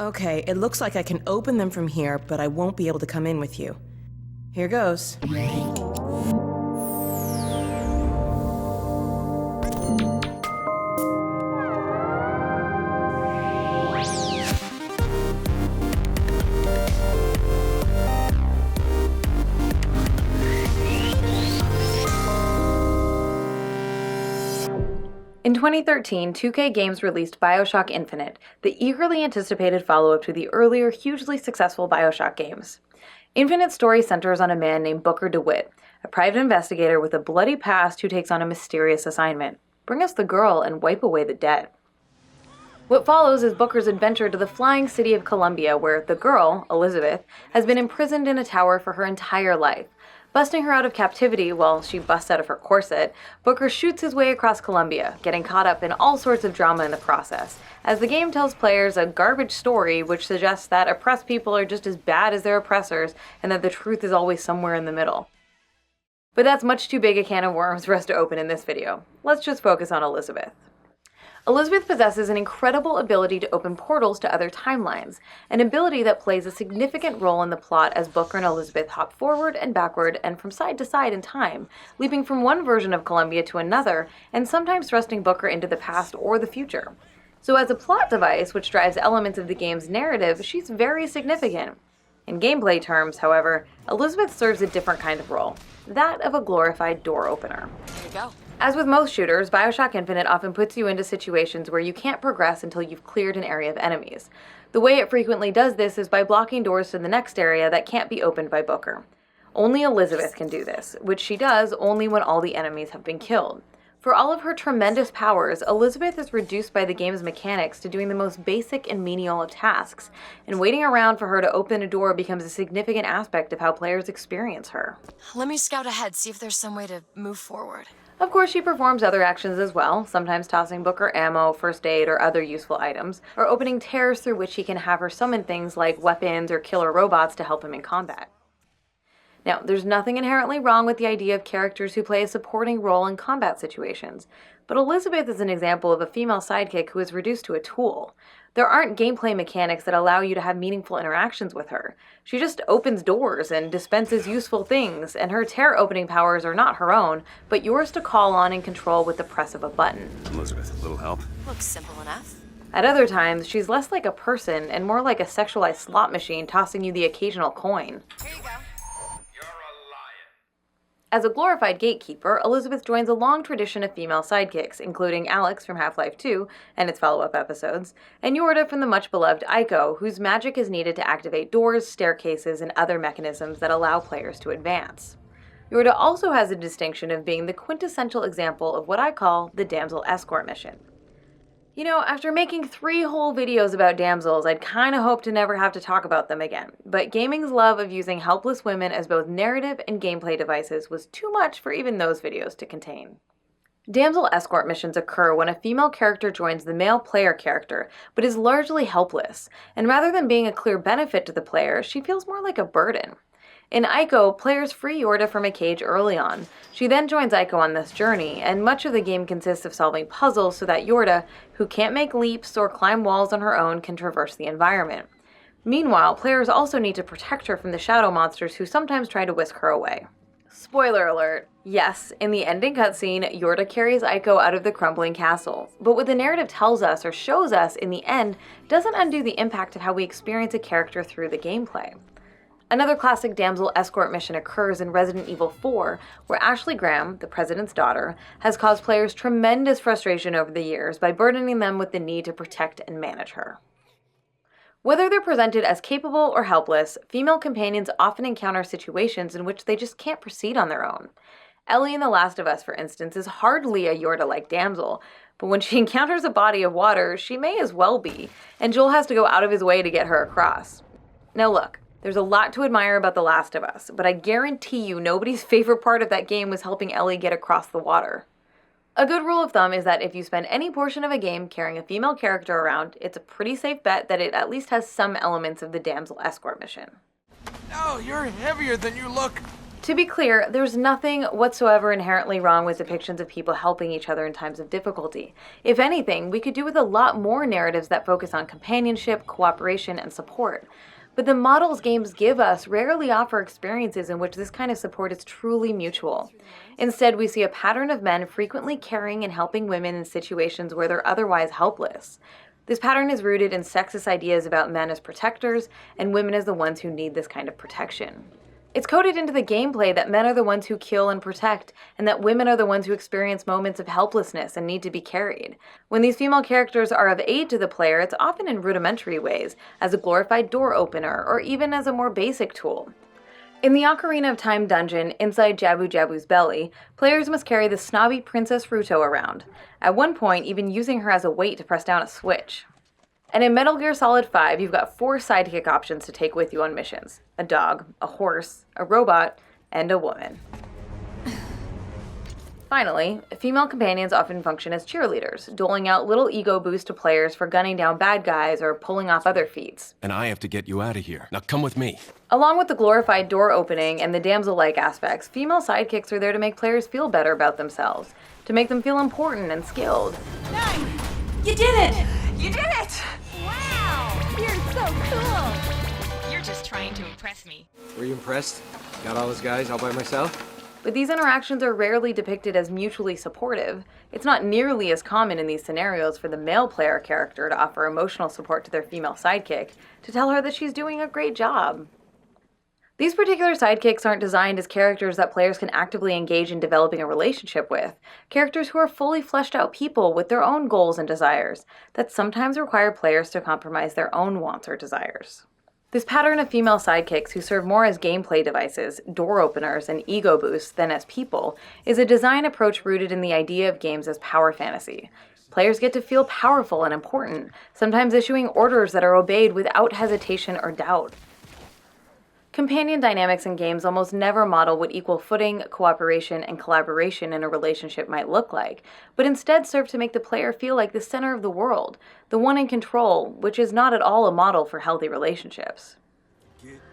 Okay, it looks like I can open them from here, but I won't be able to come in with you. Here goes. In 2013, 2K Games released BioShock Infinite, the eagerly anticipated follow-up to the earlier, hugely successful BioShock games. Infinite's story centers on a man named Booker DeWitt, a private investigator with a bloody past who takes on a mysterious assignment: bring us the girl and wipe away the dead. What follows is Booker's adventure to the flying city of Columbia, where the girl, Elizabeth, has been imprisoned in a tower for her entire life. Busting her out of captivity while she busts out of her corset, Booker shoots his way across Columbia, getting caught up in all sorts of drama in the process, as the game tells players a garbage story which suggests that oppressed people are just as bad as their oppressors and that the truth is always somewhere in the middle. But that's much too big a can of worms for us to open in this video. Let's just focus on Elizabeth. Elizabeth possesses an incredible ability to open portals to other timelines, an ability that plays a significant role in the plot as Booker and Elizabeth hop forward and backward and from side to side in time, leaping from one version of Columbia to another, and sometimes thrusting Booker into the past or the future. So as a plot device which drives elements of the game's narrative, she's very significant. In gameplay terms, however, Elizabeth serves a different kind of role, that of a glorified door opener. There you go. As with most shooters, BioShock Infinite often puts you into situations where you can't progress until you've cleared an area of enemies. The way it frequently does this is by blocking doors to the next area that can't be opened by Booker. Only Elizabeth can do this, which she does only when all the enemies have been killed. For all of her tremendous powers, Elizabeth is reduced by the game's mechanics to doing the most basic and menial of tasks, and waiting around for her to open a door becomes a significant aspect of how players experience her. Let me scout ahead, see if there's some way to move forward. Of course, she performs other actions as well, sometimes tossing Booker ammo, first aid, or other useful items, or opening tears through which he can have her summon things like weapons or killer robots to help him in combat. Now, there's nothing inherently wrong with the idea of characters who play a supporting role in combat situations, but Elizabeth is an example of a female sidekick who is reduced to a tool. There aren't gameplay mechanics that allow you to have meaningful interactions with her. She just opens doors and dispenses useful things, and her tear-opening powers are not her own, but yours to call on and control with the press of a button. Elizabeth, a little help? Looks simple enough. At other times, she's less like a person and more like a sexualized slot machine tossing you the occasional coin. Here you go. As a glorified gatekeeper, Elizabeth joins a long tradition of female sidekicks, including Alex from Half-Life 2 and its follow-up episodes, and Yorda from the much-beloved Ico, whose magic is needed to activate doors, staircases, and other mechanisms that allow players to advance. Yorda also has the distinction of being the quintessential example of what I call the Damsel escort mission. You know, after making 3 whole videos about damsels, I'd kinda hope to never have to talk about them again, but gaming's love of using helpless women as both narrative and gameplay devices was too much for even those videos to contain. Damsel escort missions occur when a female character joins the male player character, but is largely helpless, and rather than being a clear benefit to the player, she feels more like a burden. In Ico, players free Yorda from a cage early on. She then joins Ico on this journey, and much of the game consists of solving puzzles so that Yorda, who can't make leaps or climb walls on her own, can traverse the environment. Meanwhile, players also need to protect her from the shadow monsters who sometimes try to whisk her away. Spoiler alert. Yes, in the ending cutscene, Yorda carries Ico out of the crumbling castle, but what the narrative tells us or shows us in the end doesn't undo the impact of how we experience a character through the gameplay. Another classic damsel escort mission occurs in Resident Evil 4, where Ashley Graham, the president's daughter, has caused players tremendous frustration over the years by burdening them with the need to protect and manage her. Whether they're presented as capable or helpless, female companions often encounter situations in which they just can't proceed on their own. Ellie in The Last of Us, for instance, is hardly a Yorda-like damsel, but when she encounters a body of water, she may as well be, and Joel has to go out of his way to get her across. Now look, there's a lot to admire about The Last of Us, but I guarantee you nobody's favorite part of that game was helping Ellie get across the water. A good rule of thumb is that if you spend any portion of a game carrying a female character around, it's a pretty safe bet that it at least has some elements of the damsel escort mission. No, you're heavier than you look. To be clear, there's nothing whatsoever inherently wrong with depictions of people helping each other in times of difficulty. If anything, we could do with a lot more narratives that focus on companionship, cooperation, and support. But the models games give us rarely offer experiences in which this kind of support is truly mutual. Instead, we see a pattern of men frequently caring and helping women in situations where they're otherwise helpless. This pattern is rooted in sexist ideas about men as protectors and women as the ones who need this kind of protection. It's coded into the gameplay that men are the ones who kill and protect, and that women are the ones who experience moments of helplessness and need to be carried. When these female characters are of aid to the player, it's often in rudimentary ways, as a glorified door opener, or even as a more basic tool. In the Ocarina of Time dungeon, inside Jabu Jabu's belly, players must carry the snobby Princess Ruto around, at one point even using her as a weight to press down a switch. And in Metal Gear Solid 5, you've got 4 sidekick options to take with you on missions. A dog, a horse, a robot, and a woman. Finally, female companions often function as cheerleaders, doling out little ego boosts to players for gunning down bad guys or pulling off other feats. And I have to get you out of here. Now come with me. Along with the glorified door opening and the damsel-like aspects, female sidekicks are there to make players feel better about themselves, to make them feel important and skilled. 9! You did it! You did it! Wow! You're so cool! You're just trying to impress me. Were you impressed? Got all those guys all by myself? But these interactions are rarely depicted as mutually supportive. It's not nearly as common in these scenarios for the male player character to offer emotional support to their female sidekick, to tell her that she's doing a great job. These particular sidekicks aren't designed as characters that players can actively engage in developing a relationship with, characters who are fully fleshed out people with their own goals and desires, that sometimes require players to compromise their own wants or desires. This pattern of female sidekicks who serve more as gameplay devices, door openers, and ego boosts than as people is a design approach rooted in the idea of games as power fantasy. Players get to feel powerful and important, sometimes issuing orders that are obeyed without hesitation or doubt. Companion dynamics in games almost never model what equal footing, cooperation, and collaboration in a relationship might look like, but instead serve to make the player feel like the center of the world, the one in control, which is not at all a model for healthy relationships.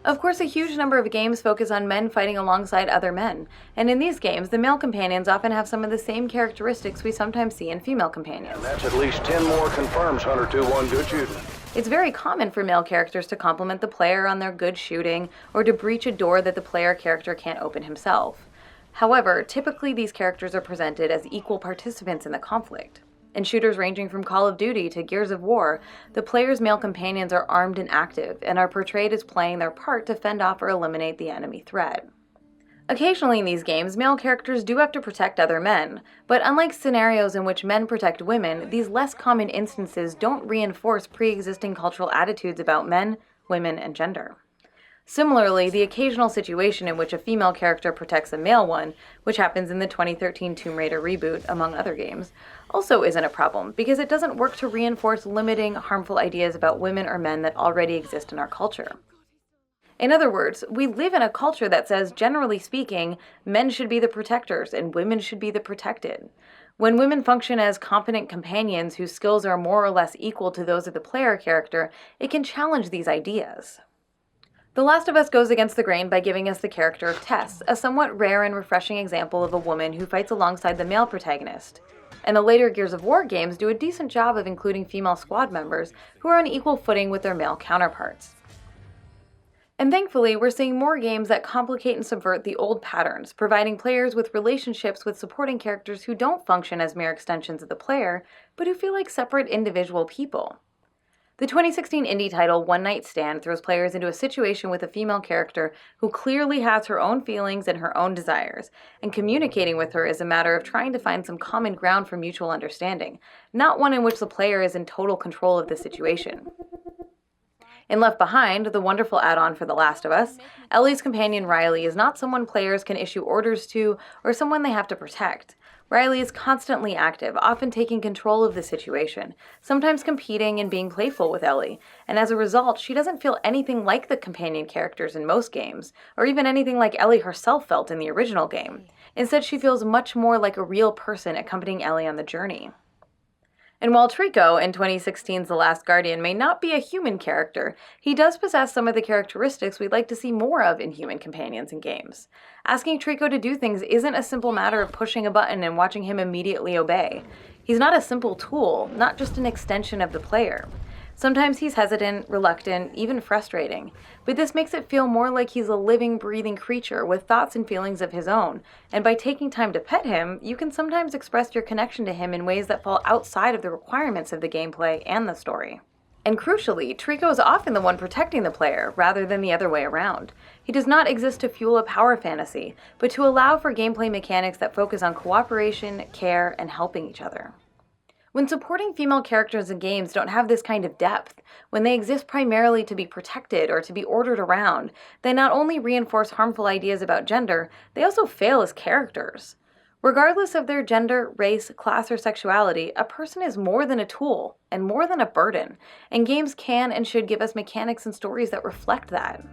Of course, a huge number of games focus on men fighting alongside other men, and in these games, the male companions often have some of the same characteristics we sometimes see in female companions. And that's at least 10 more confirms Hunter 2-1 good shooting. It's very common for male characters to compliment the player on their good shooting, or to breach a door that the player character can't open himself. However, typically these characters are presented as equal participants in the conflict. In shooters ranging from Call of Duty to Gears of War, the player's male companions are armed and active, and are portrayed as playing their part to fend off or eliminate the enemy threat. Occasionally in these games, male characters do have to protect other men, but unlike scenarios in which men protect women, these less common instances don't reinforce pre-existing cultural attitudes about men, women, and gender. Similarly, the occasional situation in which a female character protects a male one, which happens in the 2013 Tomb Raider reboot, among other games, also isn't a problem, because it doesn't work to reinforce limiting, harmful ideas about women or men that already exist in our culture. In other words, we live in a culture that says, generally speaking, men should be the protectors and women should be the protected. When women function as competent companions whose skills are more or less equal to those of the player character, it can challenge these ideas. The Last of Us goes against the grain by giving us the character of Tess, a somewhat rare and refreshing example of a woman who fights alongside the male protagonist. And the later Gears of War games do a decent job of including female squad members who are on equal footing with their male counterparts. And thankfully, we're seeing more games that complicate and subvert the old patterns, providing players with relationships with supporting characters who don't function as mere extensions of the player, but who feel like separate individual people. The 2016 indie title One Night Stand throws players into a situation with a female character who clearly has her own feelings and her own desires, and communicating with her is a matter of trying to find some common ground for mutual understanding, not one in which the player is in total control of the situation. In Left Behind, the wonderful add-on for The Last of Us, Ellie's companion Riley is not someone players can issue orders to or someone they have to protect. Riley is constantly active, often taking control of the situation, sometimes competing and being playful with Ellie, and as a result, she doesn't feel anything like the companion characters in most games, or even anything like Ellie herself felt in the original game. Instead, she feels much more like a real person accompanying Ellie on the journey. And while Trico in 2016's The Last Guardian may not be a human character, he does possess some of the characteristics we'd like to see more of in human companions in games. Asking Trico to do things isn't a simple matter of pushing a button and watching him immediately obey. He's not a simple tool, not just an extension of the player. Sometimes he's hesitant, reluctant, even frustrating, but this makes it feel more like he's a living, breathing creature with thoughts and feelings of his own, and by taking time to pet him, you can sometimes express your connection to him in ways that fall outside of the requirements of the gameplay and the story. And crucially, Trico is often the one protecting the player, rather than the other way around. He does not exist to fuel a power fantasy, but to allow for gameplay mechanics that focus on cooperation, care, and helping each other. When supporting female characters in games don't have this kind of depth, when they exist primarily to be protected or to be ordered around, they not only reinforce harmful ideas about gender, they also fail as characters. Regardless of their gender, race, class, or sexuality, a person is more than a tool and more than a burden, and games can and should give us mechanics and stories that reflect that.